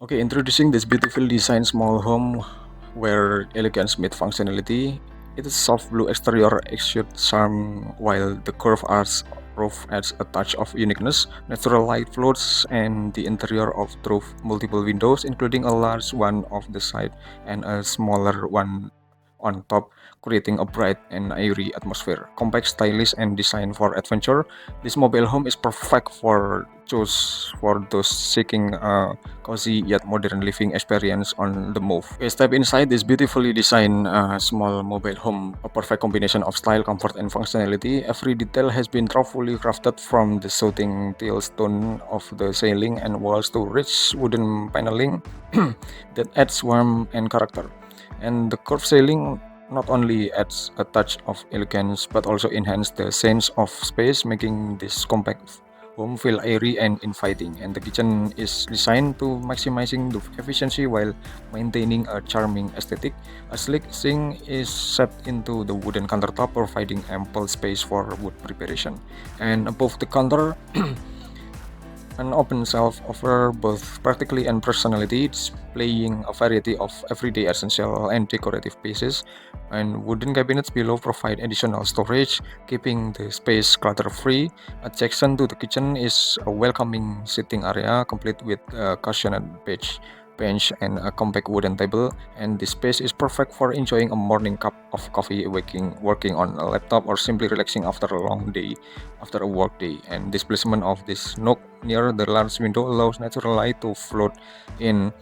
Okay, introducing this beautiful design small home where elegance meets functionality. Its soft blue exterior exudes charm while the curved arch roof adds a touch of uniqueness. Natural light floats and the interior of through multiple windows, including a large one off the side and a smaller one on top, creating a bright and airy atmosphere. Compact, stylish, and designed for adventure, this mobile home is perfect for those seeking a cozy yet modern living experience on the move. Okay, step inside this beautifully designed small mobile home, a perfect combination of style, comfort, and functionality. Every detail has been thoughtfully crafted from the soothing teal tone of the ceiling and walls to rich wooden paneling that adds warmth and character. And the curved ceiling not only adds a touch of elegance but also enhances the sense of space, making this compact home feel airy and inviting. And the kitchen is designed to maximizing the efficiency while maintaining a charming aesthetic. A sleek sink is set into the wooden countertop, providing ample space for wood preparation. And above the counter, an open shelf offers both practicality and personality, displaying a variety of everyday essential and decorative pieces, and wooden cabinets below provide additional storage, keeping the space clutter-free. Adjacent to the kitchen is a welcoming sitting area, complete with a cushioned bench and a compact wooden table, and this space is perfect for enjoying a morning cup of coffee, working on a laptop, or simply relaxing after a long day, after a work day. And this placement of this nook near the large window allows natural light to float in,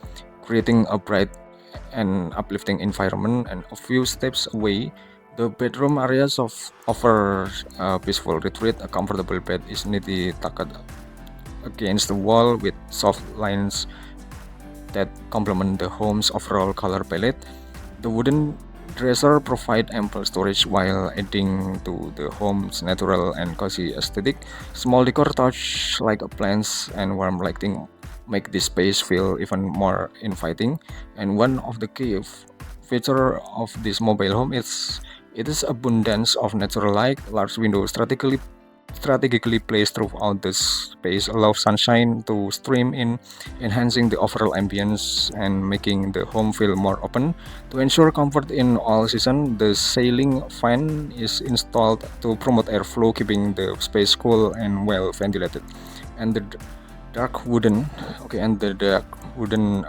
creating a bright and uplifting environment. And a few steps away, the bedroom areas offer a peaceful retreat. A comfortable bed is neatly tucked against the wall with soft lines that complement the home's overall color palette. The wooden dresser provide ample storage while adding to the home's natural and cozy aesthetic. Small decor touch like plants and warm lighting make this space feel even more inviting. And one of the key feature of this mobile home is it is abundance of natural light. Large windows strategically placed throughout the space allow sunshine to stream in, enhancing the overall ambience and making the home feel more open. To ensure comfort in all seasons, the ceiling fan is installed to promote airflow, keeping the space cool and well ventilated. And the dark wooden, okay, and the dark wooden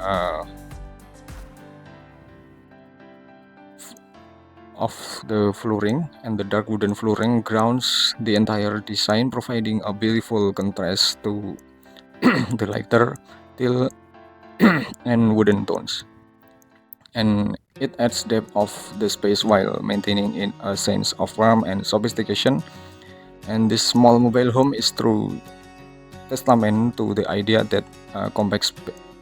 of the flooring and the dark wooden flooring grounds the entire design, providing a beautiful contrast to the lighter teal and wooden tones. And it adds depth of the space while maintaining in a sense of warmth and sophistication. And this small mobile home is true testament to the idea that compact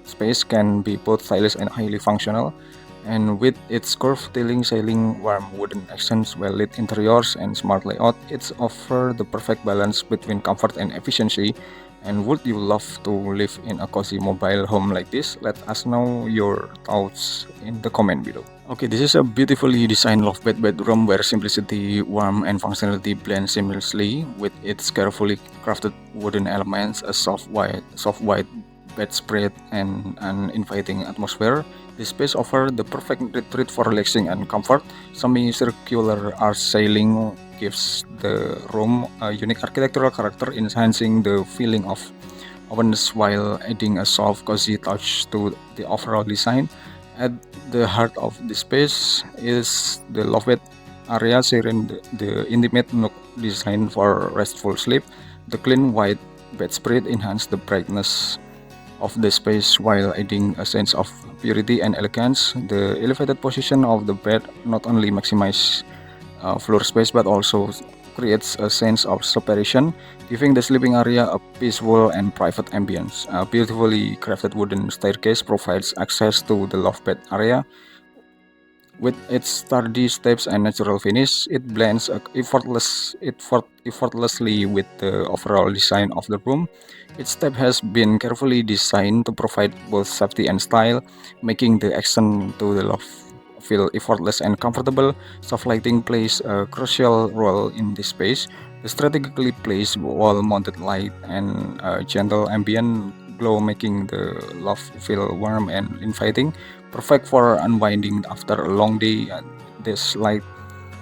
space can be both stylish and highly functional. And with its curved ceiling, warm wooden accents, well-lit interiors, and smart layout, it's offer the perfect balance between comfort and efficiency. And would you love to live in a cozy mobile home like this? Let us know your thoughts in the comment below. Okay, this is a beautifully designed loft bedroom where simplicity, warmth, and functionality blend seamlessly with its carefully crafted wooden elements, a soft white bedspread, and an inviting atmosphere. This space offers the perfect retreat for relaxing and comfort. Semicircular arch ceiling gives the room a unique architectural character, enhancing the feeling of openness while adding a soft, cozy touch to the overall design. At the heart of the space is the loft area, sharing the intimate nook designed for restful sleep. The clean white bedspread enhances the brightness of the space while adding a sense of purity and elegance. The elevated position of the bed not only maximizes floor space but also creates a sense of separation, giving the sleeping area a peaceful and private ambience. A beautifully crafted wooden staircase provides access to the loft bed area. With its sturdy steps and natural finish, it blends effortlessly with the overall design of the room. Each step has been carefully designed to provide both safety and style, making the accent to the loft feel effortless and comfortable. Soft lighting plays a crucial role in this space. The strategically placed wall-mounted light and gentle ambient glow, making the loft feel warm and inviting, perfect for unwinding after a long day. This light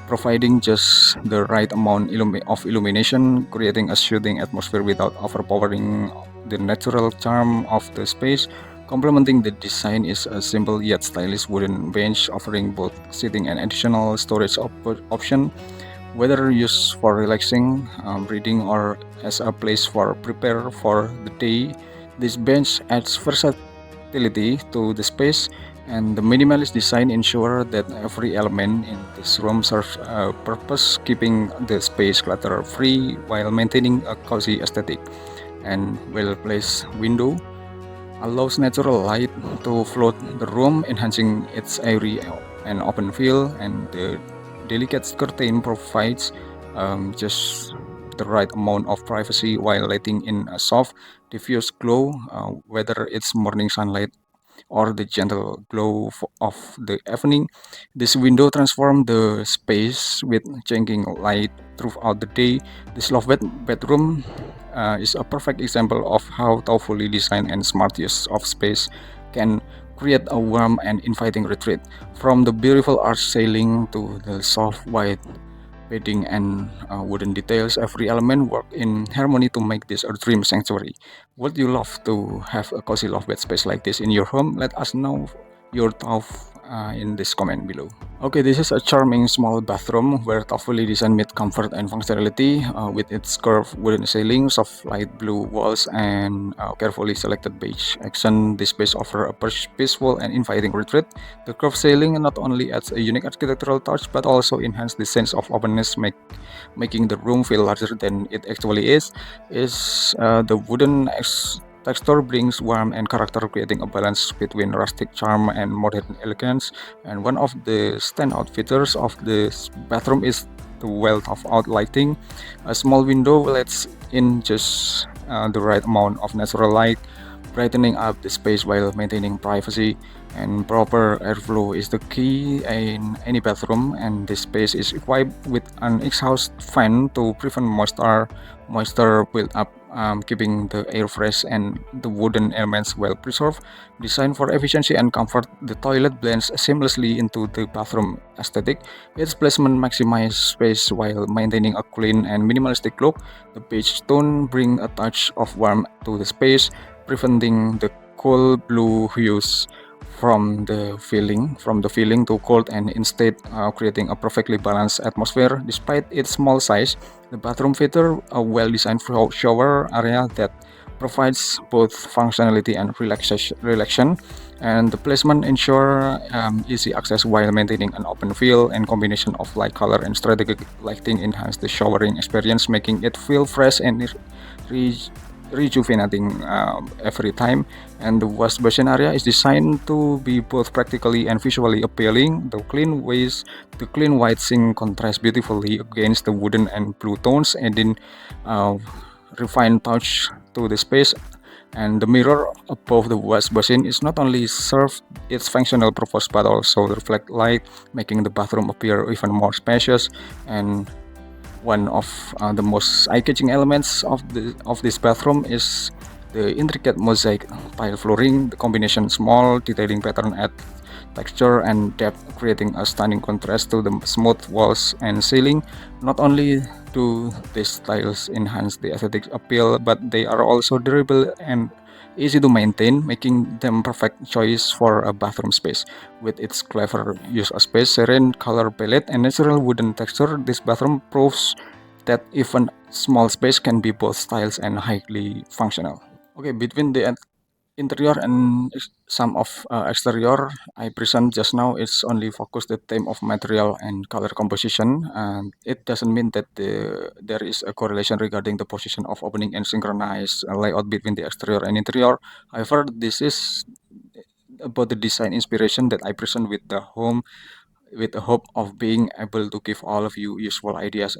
providing just the right amount of illumination, creating a soothing atmosphere without overpowering the natural charm of the space. Complementing the design is a simple yet stylish wooden bench offering both seating and additional storage option. Whether used for relaxing, reading, or as a place for prepare for the day, this bench adds versatility to the space, and the minimalist design ensure that every element in this room serves a purpose, keeping the space clutter-free while maintaining a cozy aesthetic. And well-placed window allows natural light to flood the room, enhancing its airy and open feel, and the delicate curtain provides just the right amount of privacy while letting in a soft, diffuse glow, whether it's morning sunlight or the gentle glow of the evening. This window transforms the space with changing light throughout the day. This bedroom is a perfect example of how thoughtfully designed and smart use of space can create a warm and inviting retreat. From the beautiful arch ceiling to the soft white bedding and wooden details, every element work in harmony to make this a dream sanctuary. Would you love to have a cozy love bed space like this in your home? Let us know your thoughts in this comment below. Okay, this is a charming small bathroom where thoughtfully designed meet comfort and functionality with its curved wooden ceiling, soft light blue walls, and carefully selected beige accent. This space offers a peaceful and inviting retreat. The curved ceiling not only adds a unique architectural touch but also enhances the sense of openness, making the room feel larger than it actually is. The wooden texture brings warmth and character, creating a balance between rustic charm and modern elegance. And one of the standout features of this bathroom is the wealth of outlighting. A small window lets in just the right amount of natural light, brightening up the space while maintaining privacy. And proper airflow is the key in any bathroom, and this space is equipped with an exhaust fan to prevent moisture build up, keeping the air fresh and the wooden elements well preserved. Designed for efficiency and comfort, the toilet blends seamlessly into the bathroom aesthetic. Its placement maximizes space while maintaining a clean and minimalistic look. The beige tone brings a touch of warmth to the space, preventing the cool blue hues from the feeling too cold, and instead creating a perfectly balanced atmosphere. Despite its small size, the bathroom features a well-designed shower area that provides both functionality and relaxation, and the placement ensure easy access while maintaining an open feel, and combination of light color and strategic lighting enhance the showering experience, making it feel fresh and re- rejuvenating every time. And the wash basin area is designed to be both practically and visually appealing. The clean white sink contrasts beautifully against the wooden and blue tones, adding uh, refined touch to the space. And the mirror above the wash basin is not only serve its functional purpose but also reflect light, making the bathroom appear even more spacious. And one of the most eye-catching elements of this bathroom is the intricate mosaic tile flooring. The combination small detailing pattern adds texture and depth, creating a stunning contrast to the smooth walls and ceiling. Not only do these tiles enhance the aesthetic appeal, but they are also durable and easy to maintain, making them perfect choice for a bathroom space. With its clever use of space, serene color palette, and natural wooden texture, this bathroom proves that even small space can be both stylish and highly functional. Okay, between the interior and some of exterior I present just now, it's only focus the theme of material and color composition, and it doesn't mean that there is a correlation regarding the position of opening and synchronized layout between the exterior and interior. However, this is about the design inspiration that I present with the home, with the hope of being able to give all of you useful ideas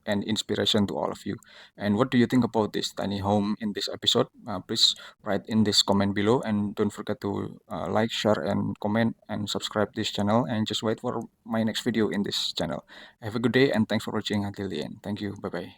and inspiration to all of you. And what do you think about this tiny home in this episode? Please write in this comment below, and don't forget to like, share, and comment, and subscribe this channel, and just wait for my next video in this channel. Have a good day, and thanks for watching until the end. Thank you. Bye bye.